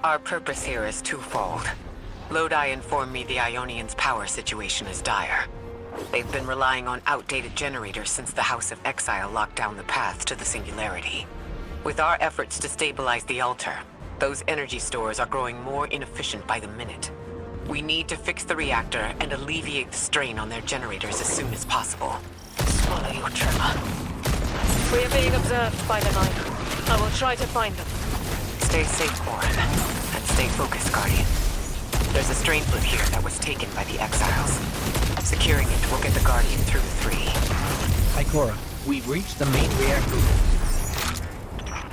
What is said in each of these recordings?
Our purpose here is twofold. Lodi informed me the Aionians' power situation is dire. They've been relying on outdated generators since the House of Exile locked down the path to the Singularity. With our efforts to stabilize the altar, those energy stores are growing more inefficient by the minute. We need to fix the reactor and alleviate the strain on their generators as soon as possible. Swallow your tremor. We are being observed by the Nine. I will try to find them. Stay safe, Orin, and stay focused, Guardian. There's a strain flip here that was taken by the Exiles. Securing it will get the Guardian through the three. Ikora, we've reached the main reactor room.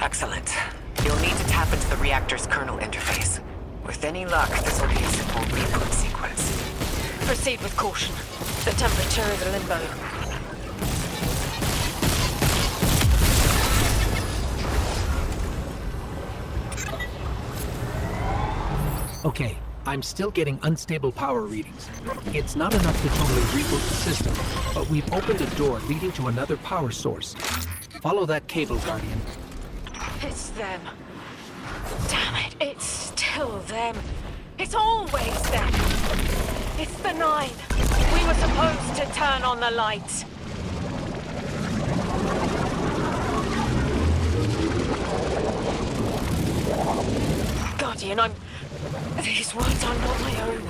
Excellent. You'll need to tap into the reactor's kernel interface. With any luck, this will be a simple reboot sequence. Proceed with caution. The temperature is a limbo. Okay, I'm still getting unstable power readings. It's not enough to totally reboot the system, but we've opened a door leading to another power source. Follow that cable, Guardian. It's them. Damn it, it's still them. It's always them. It's the Nine. We were supposed to turn on the lights. Guardian, these words are not my own.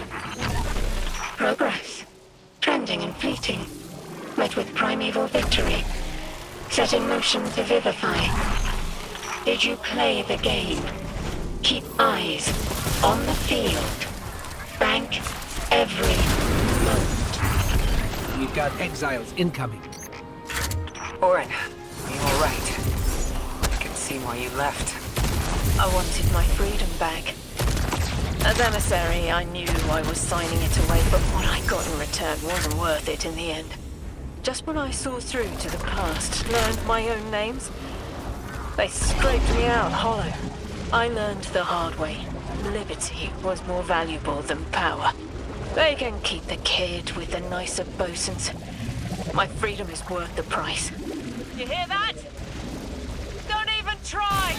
Progress. Trending and fleeting. Met with primeval victory. Set in motion to vivify. Did you play the game? Keep eyes on the field. Bank every moment. We've got exiles incoming. Orin, are you alright? I can see why you left. I wanted my freedom back. As emissary, I knew I was signing it away, but what I got in return wasn't worth it in the end. Just when I saw through to the past, learned my own names, they scraped me out hollow. I learned the hard way. Liberty was more valuable than power. They can keep the kid with the nicer bosuns. My freedom is worth the price. You hear that? Don't even try!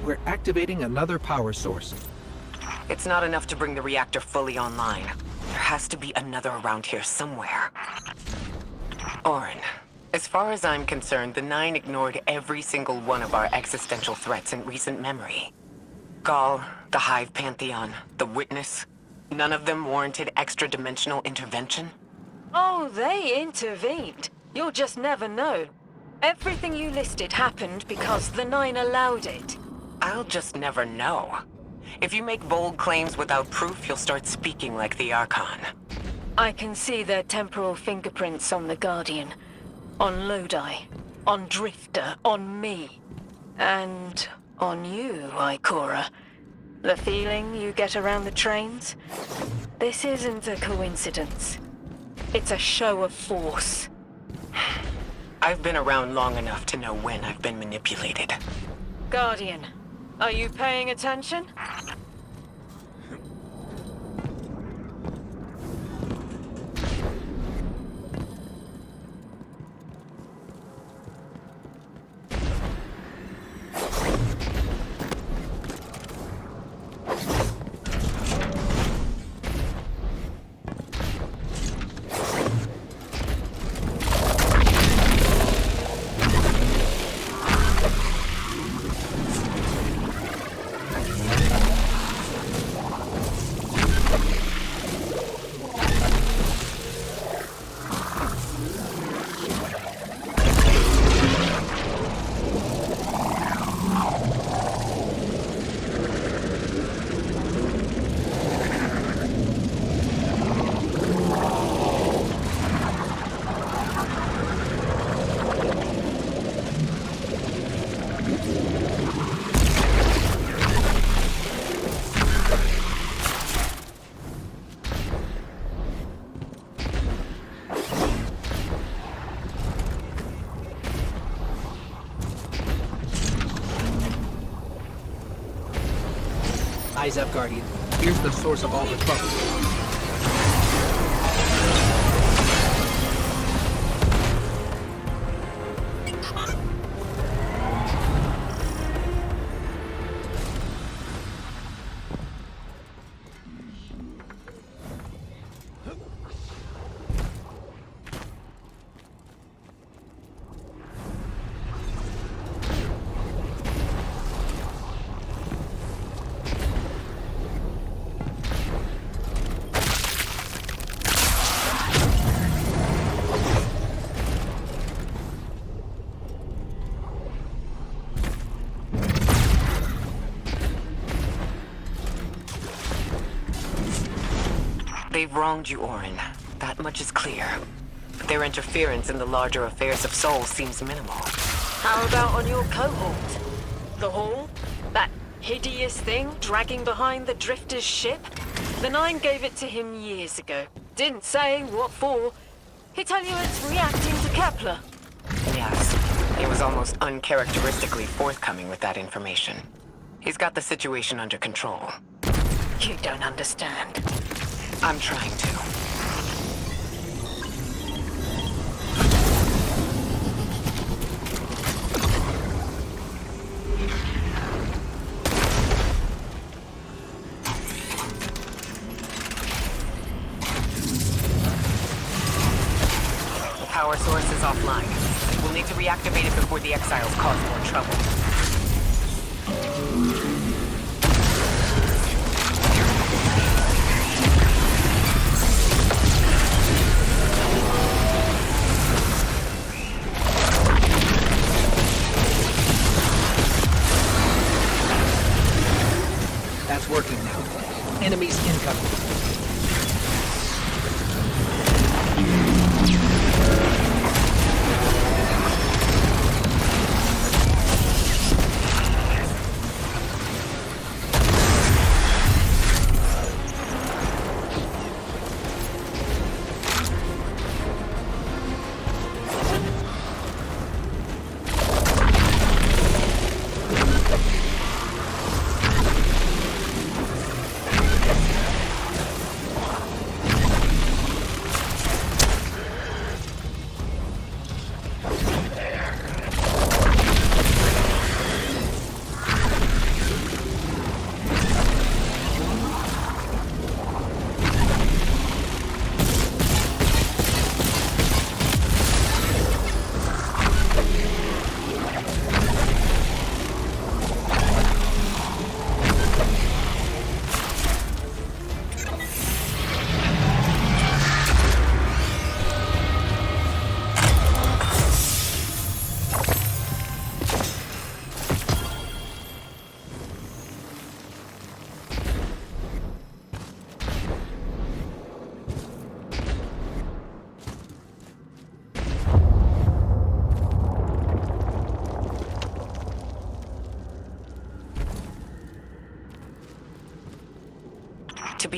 We're activating another power source. It's not enough to bring the reactor fully online. There has to be another around here somewhere. Orin, as far as I'm concerned, the Nine ignored every single one of our existential threats in recent memory. Gaul, the Hive Pantheon, the Witness, none of them warranted extra-dimensional intervention? Oh, they intervened. You'll just never know. Everything you listed happened because the Nine allowed it. I'll just never know. If you make bold claims without proof, you'll start speaking like the Archon. I can see their temporal fingerprints on the Guardian. On Lodi. On Drifter. On me. And on you, Ikora. The feeling you get around the trains? This isn't a coincidence. It's a show of force. I've been around long enough to know when I've been manipulated. Guardian, are you paying attention? Eyes up, Guardian. Here's the source of all the trouble. They've wronged you, Orin. That much is clear. But their interference in the larger affairs of Sol seems minimal. How about on your cohort? The Hall? That hideous thing dragging behind the Drifter's ship? The Nine gave it to him years ago. Didn't say what for. He tell you it's reacting to Kepler. Yes. He was almost uncharacteristically forthcoming with that information. He's got the situation under control. You don't understand. I'm trying to. The power source is offline. We'll need to reactivate it before the exiles cause more trouble. That's working now. Enemies incoming.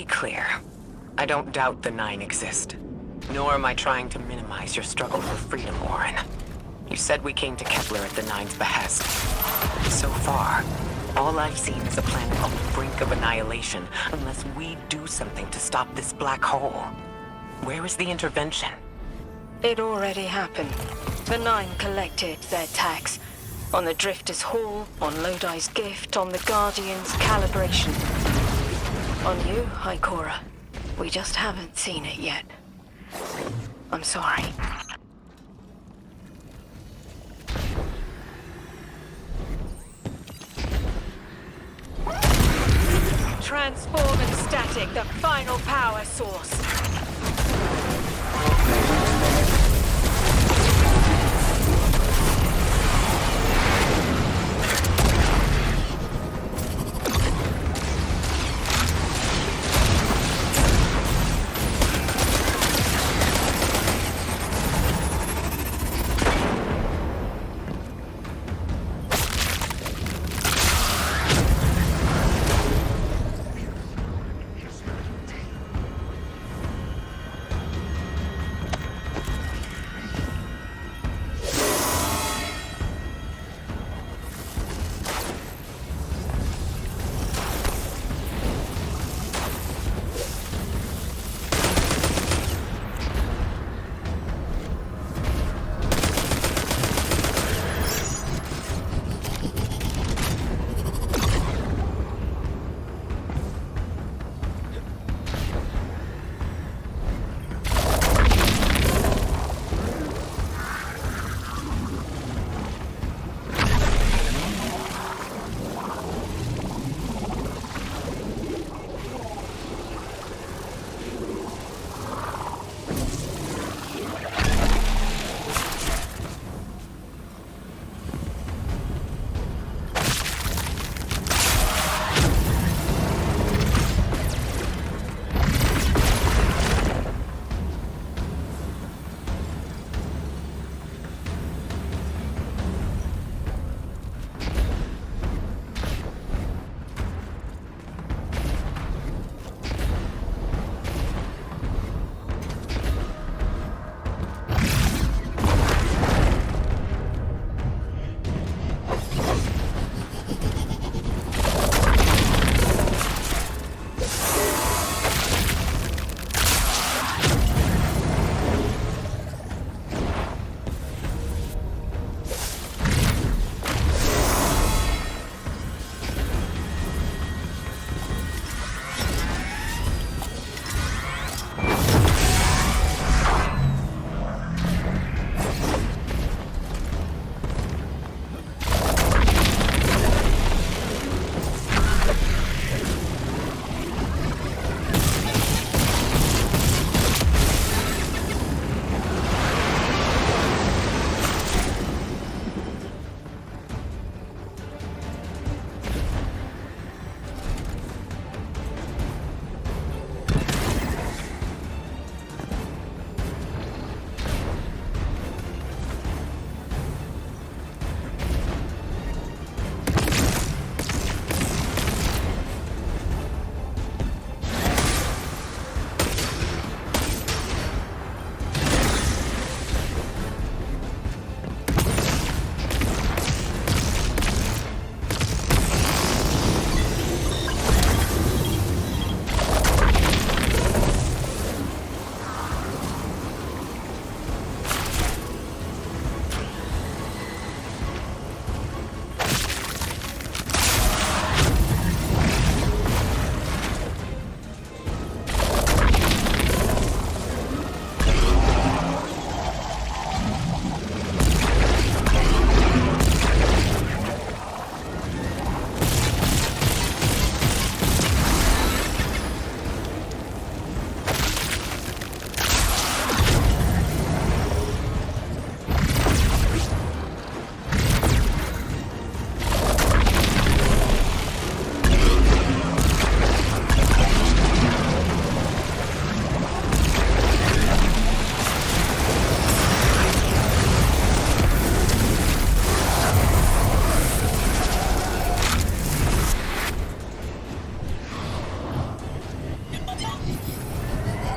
be clear. I don't doubt the Nine exist. Nor am I trying to minimize your struggle for freedom, Warren. You said we came to Kepler at the Nine's behest. So far, all I've seen is a planet on the brink of annihilation unless we do something to stop this black hole. Where is the intervention? It already happened. The Nine collected their tax. On the Drifter's Hall, on Lodi's gift, on the Guardian's calibration. On you, Ikora. We just haven't seen it yet. I'm sorry. Transform and static, the final power source.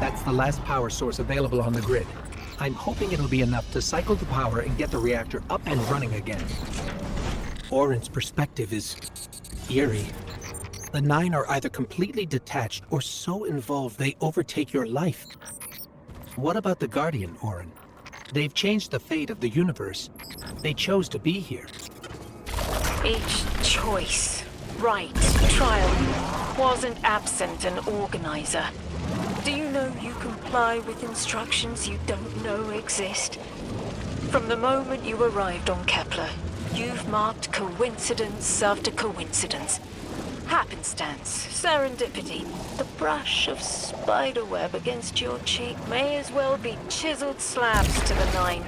That's the last power source available on the grid. I'm hoping it'll be enough to cycle the power and get the reactor up and running again. Orin's perspective is eerie. The Nine are either completely detached or so involved they overtake your life. What about the Guardian, Orin? They've changed the fate of the universe. They chose to be here. Each choice, right, trial, wasn't absent an organizer. Do you know you comply with instructions you don't know exist? From the moment you arrived on Kepler, you've marked coincidence after coincidence. Happenstance, serendipity, the brush of spiderweb against your cheek may as well be chiseled slabs to the Nine.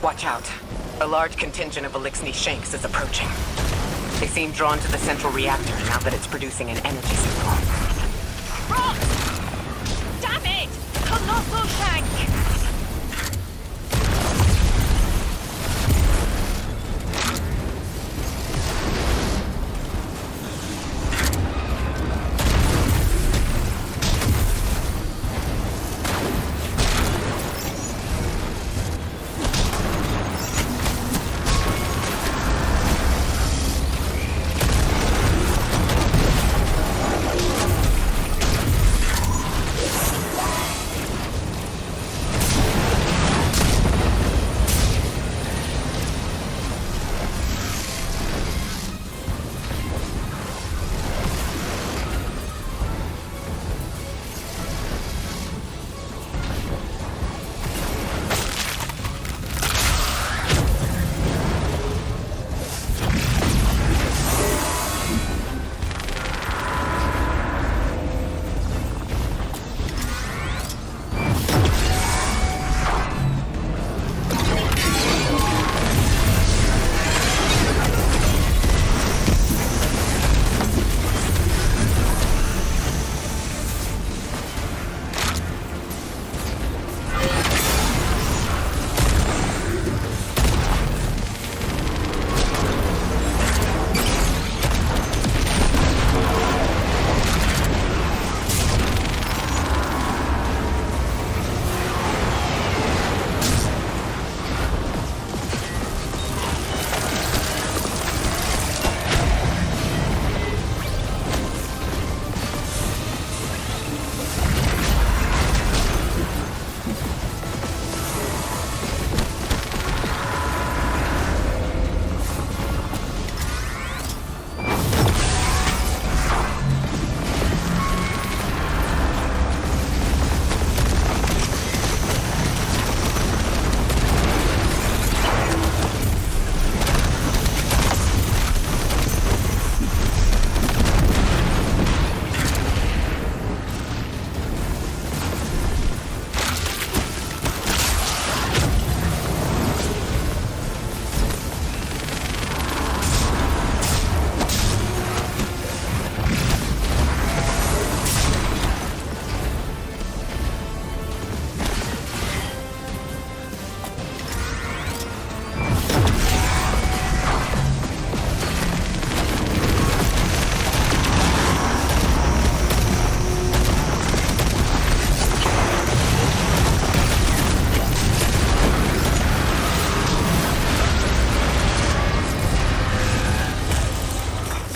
Watch out. A large contingent of Elixni Shanks is approaching. They seem drawn to the central reactor now that it's producing an energy signal. Rot! Damn it! Colossal Shank!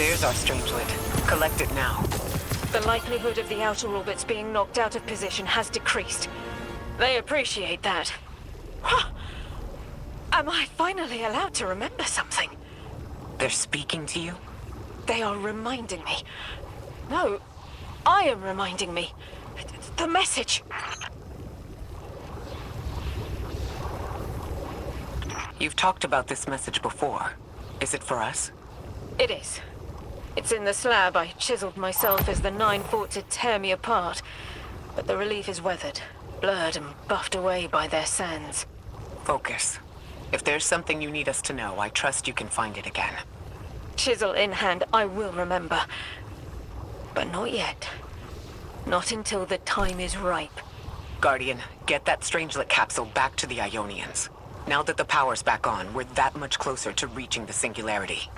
There's our Strangelet. Collect it now. The likelihood of the outer orbits being knocked out of position has decreased. They appreciate that. Huh. Am I finally allowed to remember something? They're speaking to you? They are reminding me. No, I am reminding me. The message. You've talked about this message before. Is it for us? It is. It's in the slab I chiseled myself as the Nine fought to tear me apart. But the relief is weathered, blurred and buffed away by their sands. Focus. If there's something you need us to know, I trust you can find it again. Chisel in hand, I will remember. But not yet. Not until the time is ripe. Guardian, get that Strangelet capsule back to the Aionians. Now that the power's back on, we're that much closer to reaching the singularity.